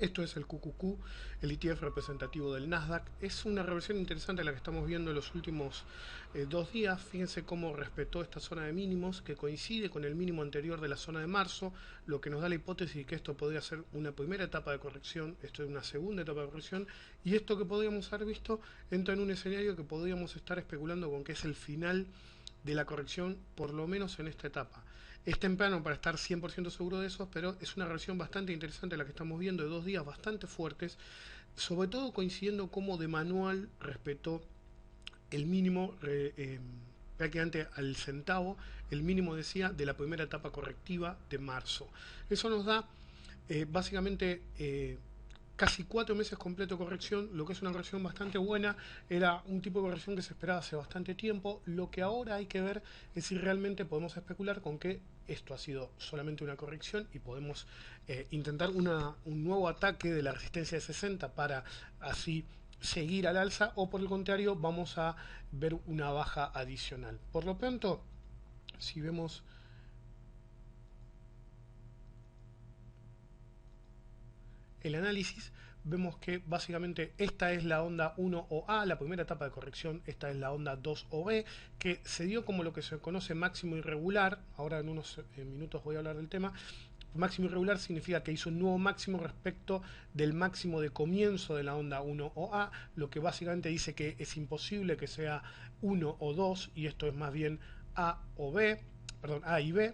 Esto es el QQQ, el ETF representativo del Nasdaq. Es una reversión interesante la que estamos viendo en los últimos 2 días. Fíjense cómo respetó esta zona de mínimos que coincide con el mínimo anterior de la zona de marzo, lo que nos da la hipótesis de que esto podría ser una primera etapa de corrección, esto es una segunda etapa de corrección, y esto que podríamos haber visto entra en un escenario que podríamos estar especulando con que es el final de la corrección, por lo menos en esta etapa. Es temprano para estar 100% seguro de eso, pero es una reacción bastante interesante la que estamos viendo, de 2 días bastante fuertes, sobre todo coincidiendo como de manual respetó el mínimo prácticamente al centavo, el mínimo decía de la primera etapa correctiva de marzo. Eso nos da básicamente casi 4 meses completo de corrección, lo que es una corrección bastante buena. Era un tipo de corrección que se esperaba hace bastante tiempo. Lo que ahora hay que ver es si realmente podemos especular con que esto ha sido solamente una corrección y podemos intentar un nuevo ataque de la resistencia de 60 para así seguir al alza, o por el contrario vamos a ver una baja adicional. Por lo pronto, si vemos el análisis, vemos que básicamente esta es la onda 1 o A, la primera etapa de corrección. Esta es la onda 2 o B, que se dio como lo que se conoce máximo irregular. Ahora en unos minutos voy a hablar del tema. Máximo irregular significa que hizo un nuevo máximo respecto del máximo de comienzo de la onda 1 o A, lo que básicamente dice que es imposible que sea 1 o 2, y esto es más bien A o B, perdón, A y B.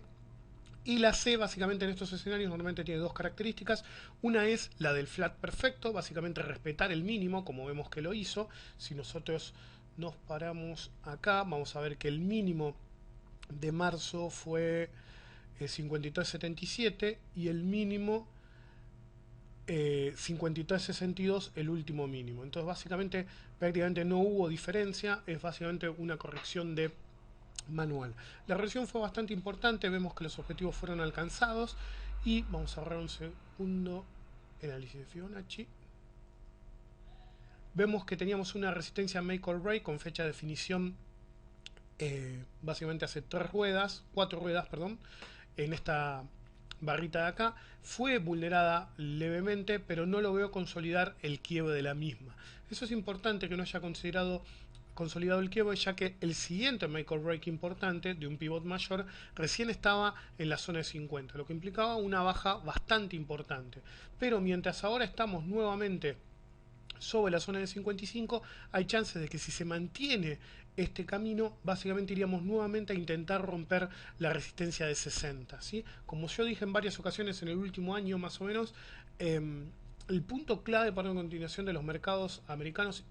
Y la C, básicamente en estos escenarios, normalmente tiene dos características. Una es la del flat perfecto, básicamente respetar el mínimo, como vemos que lo hizo. Si nosotros nos paramos acá, vamos a ver que el mínimo de marzo fue 53.77 y el mínimo 53.62, el último mínimo. Entonces básicamente prácticamente no hubo diferencia, es básicamente una corrección de manual. La reacción fue bastante importante, vemos que los objetivos fueron alcanzados y vamos a ahorrar un segundo el análisis de Fibonacci. Vemos que teníamos una resistencia make or break con fecha de definición básicamente hace 4 ruedas, perdón, en esta barrita de acá. Fue vulnerada levemente, pero no lo veo consolidar el quiebre de la misma. Eso es importante, que no haya consolidado el quiebre, ya que el siguiente make or break importante de un pivot mayor recién estaba en la zona de 50, lo que implicaba una baja bastante importante. Pero mientras ahora estamos nuevamente sobre la zona de 55, hay chances de que si se mantiene este camino, básicamente iríamos nuevamente a intentar romper la resistencia de 60, ¿sí? Como yo dije en varias ocasiones en el último año más o menos, el punto clave para una continuación de los mercados americanos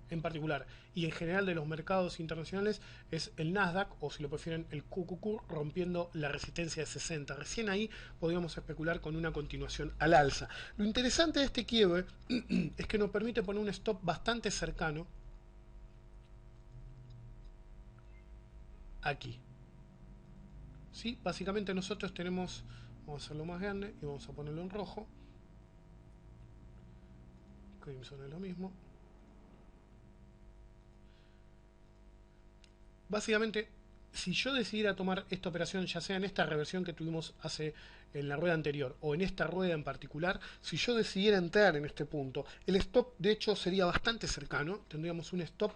en particular y en general de los mercados internacionales es el Nasdaq, o si lo prefieren el QQQ, rompiendo la resistencia de 60. Recién ahí podríamos especular con una continuación al alza. Lo interesante de este quiebre es que nos permite poner un stop bastante cercano aquí. ¿Sí? Básicamente nosotros tenemos, vamos a hacerlo más grande y vamos a ponerlo en rojo. Crimson es lo mismo. Básicamente, si yo decidiera tomar esta operación, ya sea en esta reversión que tuvimos en la rueda anterior o en esta rueda en particular, si yo decidiera entrar en este punto, el stop de hecho sería bastante cercano. Tendríamos un stop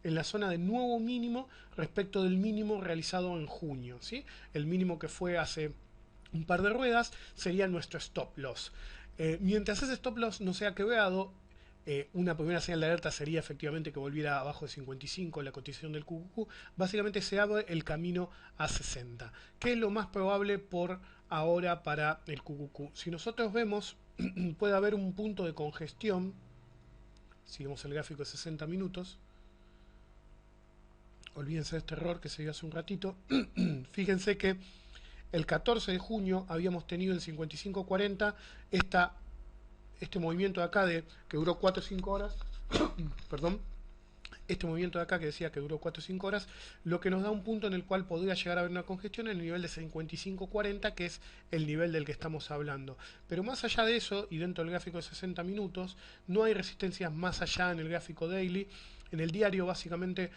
en la zona de nuevo mínimo respecto del mínimo realizado en junio, ¿sí? El mínimo que fue hace un par de ruedas sería nuestro stop loss. Mientras ese stop loss no sea quebrado, una primera señal de alerta sería efectivamente que volviera abajo de 55 la cotización del QQQ. Básicamente se abre el camino a 60, que es lo más probable por ahora para el QQQ. Si nosotros vemos, puede haber un punto de congestión. Si vemos el gráfico de 60 minutos, olvídense de este error que se dio hace un ratito. Fíjense que el 14 de junio habíamos tenido en 55.40 este movimiento de acá que duró 4 o 5 horas, perdón, este movimiento de acá que decía que duró 4 o 5 horas, lo que nos da un punto en el cual podría llegar a haber una congestión en el nivel de 55.40, que es el nivel del que estamos hablando. Pero más allá de eso, y dentro del gráfico de 60 minutos, no hay resistencias más allá en el gráfico daily. En el diario básicamente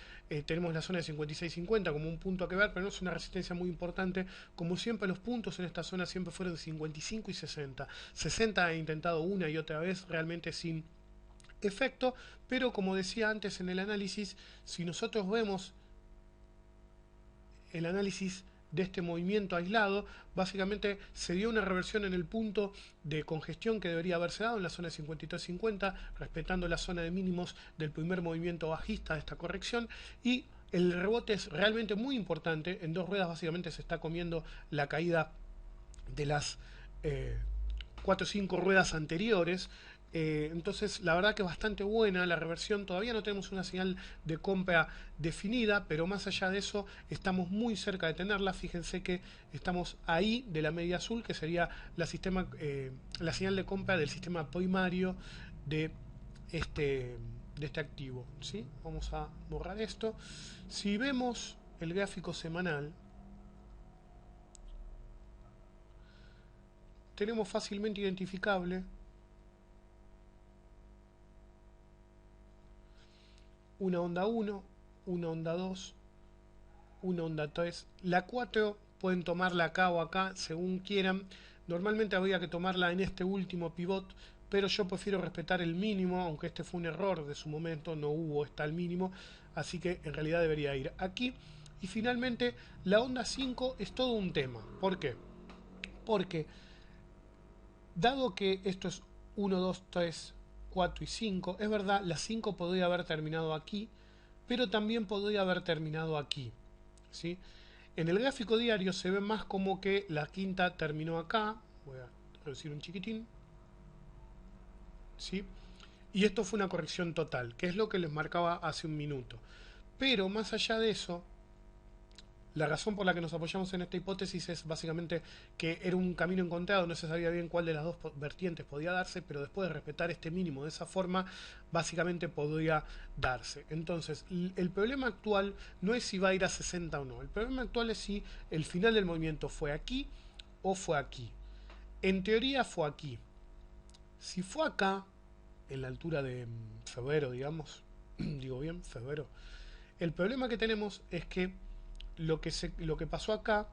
tenemos la zona de 56.50 como un punto a que ver, pero no es una resistencia muy importante. Como siempre, los puntos en esta zona siempre fueron de 55 y 60. 60 he intentado una y otra vez, realmente sin efecto, pero como decía antes en el análisis, si nosotros vemos el análisis de este movimiento aislado, básicamente se dio una reversión en el punto de congestión que debería haberse dado en la zona de 53.50, respetando la zona de mínimos del primer movimiento bajista de esta corrección, y el rebote es realmente muy importante. En dos ruedas básicamente se está comiendo la caída de las 4 o 5 ruedas anteriores. Entonces la verdad que es bastante buena la reversión. Todavía no tenemos una señal de compra definida, pero más allá de eso estamos muy cerca de tenerla. Fíjense que estamos ahí de la media azul, que sería la señal de compra del sistema primario de este activo, ¿sí? Vamos a borrar esto. Si vemos el gráfico semanal, tenemos fácilmente identificable una onda 1, una onda 2, una onda 3. La 4 pueden tomarla acá o acá, según quieran. Normalmente habría que tomarla en este último pivot, pero yo prefiero respetar el mínimo, aunque este fue un error de su momento, no hubo está el mínimo, así que en realidad debería ir aquí. Y finalmente, la onda 5 es todo un tema. ¿Por qué? Porque, dado que esto es 1, 2, 3, 4 y 5, es verdad, la 5 podría haber terminado aquí, pero también podría haber terminado aquí, ¿sí? En el gráfico diario se ve más como que la quinta terminó acá. Voy a reducir un chiquitín, ¿sí? Y esto fue una corrección total, que es lo que les marcaba hace un minuto. Pero más allá de eso, la razón por la que nos apoyamos en esta hipótesis es básicamente que era un camino encontrado, no se sabía bien cuál de las dos vertientes podía darse, pero después de respetar este mínimo de esa forma, básicamente podría darse. Entonces, el problema actual no es si va a ir a 60 o no, el problema actual es si el final del movimiento fue aquí o fue aquí. En teoría fue aquí. Si fue acá, en la altura de febrero, digamos, digo bien, febrero, el problema que tenemos es que lo que pasó acá,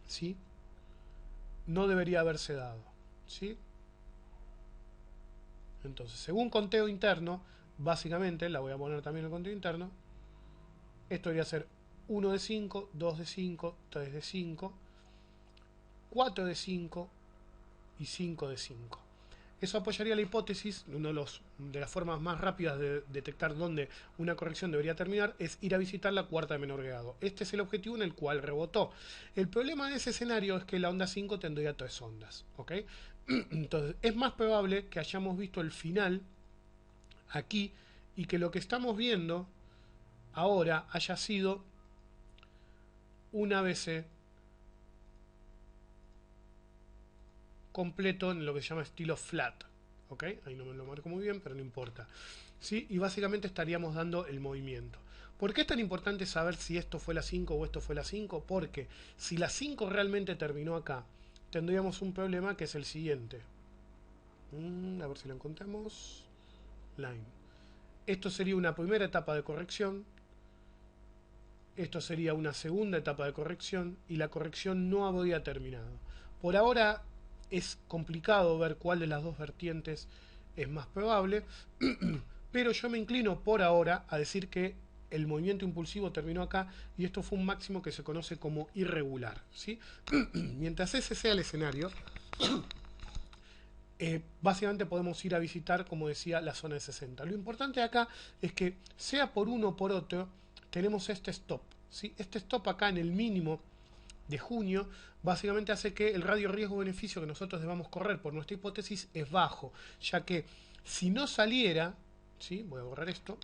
¿sí?, no debería haberse dado, ¿sí? Entonces, según conteo interno, básicamente, la voy a poner también en el conteo interno, esto debería ser 1 de 5, 2 de 5, 3 de 5, 4 de 5 y 5 de 5. Eso apoyaría la hipótesis. Una de las formas más rápidas de detectar dónde una corrección debería terminar es ir a visitar la cuarta de menor grado. Este es el objetivo en el cual rebotó. El problema de ese escenario es que la onda 5 tendría 3 ondas, ¿ok? Entonces es más probable que hayamos visto el final aquí y que lo que estamos viendo ahora haya sido un ABC completo en lo que se llama estilo flat, ¿ok? Ahí no me lo marco muy bien, pero no importa, ¿sí? Y básicamente estaríamos dando el movimiento. ¿Por qué es tan importante saber si esto fue la 5 o esto fue la 5? Porque si la 5 realmente terminó acá, tendríamos un problema que es el siguiente. A ver si lo encontramos. Line. Esto sería una primera etapa de corrección. Esto sería una segunda etapa de corrección y la corrección no habría terminado. Por ahora es complicado ver cuál de las dos vertientes es más probable, pero yo me inclino por ahora a decir que el movimiento impulsivo terminó acá y esto fue un máximo que se conoce como irregular, ¿sí? Mientras ese sea el escenario, básicamente podemos ir a visitar, como decía, la zona de 60. Lo importante acá es que, sea por uno o por otro, tenemos este stop, ¿sí? Este stop acá en el mínimo de junio básicamente hace que el radio riesgo-beneficio que nosotros debamos correr por nuestra hipótesis es bajo, ya que si no saliera, ¿sí?, voy a borrar esto,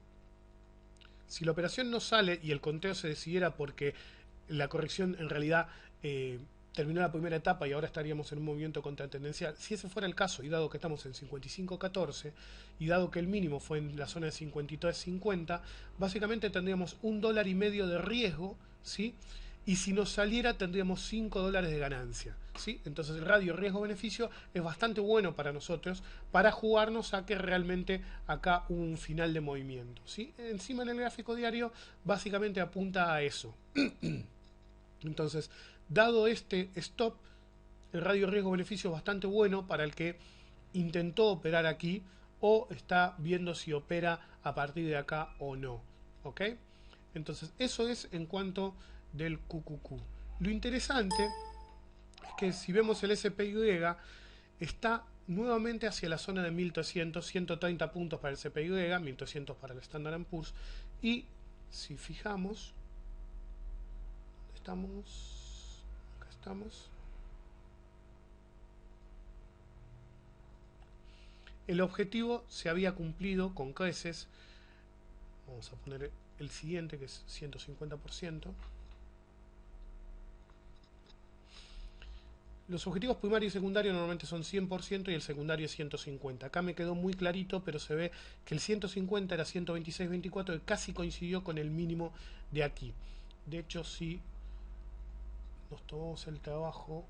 si la operación no sale y el conteo se decidiera porque la corrección en realidad terminó la primera etapa y ahora estaríamos en un movimiento contratendencial. Si ese fuera el caso, y dado que estamos en 55.14, y dado que el mínimo fue en la zona de 53.50, básicamente tendríamos $1,5 de riesgo, ¿sí? Y si nos saliera tendríamos $5 de ganancia, ¿sí? Entonces el radio riesgo-beneficio es bastante bueno para nosotros para jugarnos a que realmente acá un final de movimiento, ¿sí? Encima en el gráfico diario básicamente apunta a eso. Entonces, dado este stop, el radio riesgo-beneficio es bastante bueno para el que intentó operar aquí o está viendo si opera a partir de acá o no. ¿Ok? Entonces, eso es en cuanto del QQQ. Lo interesante es que si vemos el SPY, está nuevamente hacia la zona de 1300, 130 puntos para el SPY, 1300 para el Standard & Poor's. Y si fijamos, acá estamos. El objetivo se había cumplido con creces. Vamos a poner el siguiente, que es 150%. Los objetivos primarios y secundarios normalmente son 100% y el secundario es 150. Acá me quedó muy clarito, pero se ve que el 150 era 126.24, que casi coincidió con el mínimo de aquí. De hecho, si nos tomamos el trabajo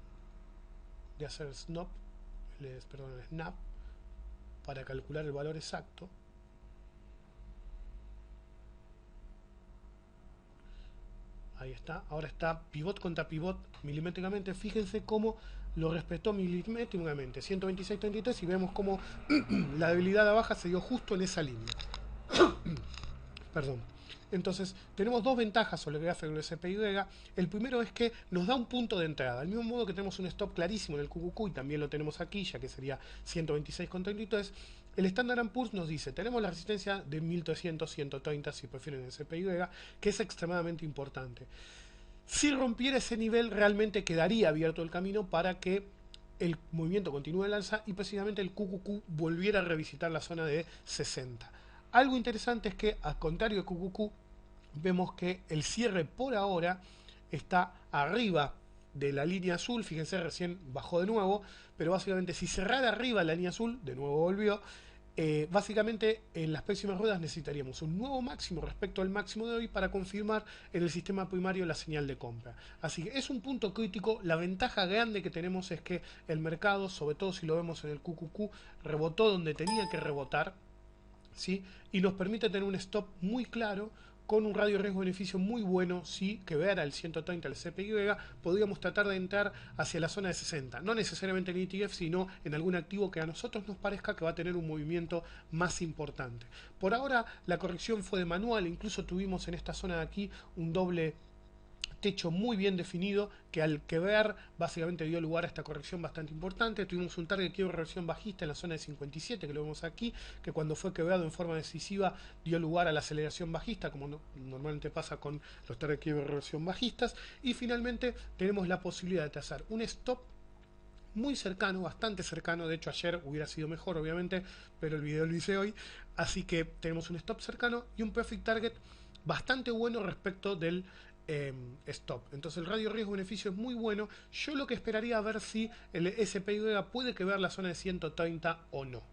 de hacer el snap para calcular el valor exacto, ahí está, ahora está pivot contra pivot milimétricamente. Fíjense cómo lo respetó milimétricamente, 126.33, y vemos cómo la debilidad de baja se dio justo en esa línea. Perdón. Entonces, tenemos dos ventajas sobre el gráfico del SPY. El primero es que nos da un punto de entrada. Al mismo modo que tenemos un stop clarísimo en el QQQ, y también lo tenemos aquí, ya que sería 126.33, el Standard & Poor's nos dice, tenemos la resistencia de 1300, 130, si prefieren el SPY, que es extremadamente importante. Si rompiera ese nivel, realmente quedaría abierto el camino para que el movimiento continúe al alza y precisamente el QQQ volviera a revisitar la zona de 60. Algo interesante es que, al contrario de QQQ, vemos que el cierre por ahora está arriba de la línea azul. Fíjense, recién bajó de nuevo, pero básicamente si cerrara arriba la línea azul, de nuevo volvió. Básicamente en las próximas ruedas necesitaríamos un nuevo máximo respecto al máximo de hoy para confirmar en el sistema primario la señal de compra. Así que es un punto crítico. La ventaja grande que tenemos es que el mercado, sobre todo si lo vemos en el QQQ, rebotó donde tenía que rebotar, ¿sí? Y nos permite tener un stop muy claro con un radio riesgo-beneficio muy bueno. Si quebrara el 130 el SPY, podríamos tratar de entrar hacia la zona de 60, no necesariamente en ETF, sino en algún activo que a nosotros nos parezca que va a tener un movimiento más importante. Por ahora la corrección fue de manual, incluso tuvimos en esta zona de aquí un doble techo muy bien definido, que al quebrar básicamente dio lugar a esta corrección bastante importante. Tuvimos un target de reversión bajista en la zona de 57, que lo vemos aquí, que cuando fue quebrado en forma decisiva dio lugar a la aceleración bajista, como normalmente pasa con los targets de reversión bajistas. Y finalmente tenemos la posibilidad de trazar un stop muy cercano, bastante cercano. De hecho ayer hubiera sido mejor obviamente, pero el video lo hice hoy, así que tenemos un stop cercano y un profit target bastante bueno respecto del stop. Entonces el radio riesgo-beneficio es muy bueno. Yo lo que esperaría a ver si el SPY puede quebrar la zona de 130 o no.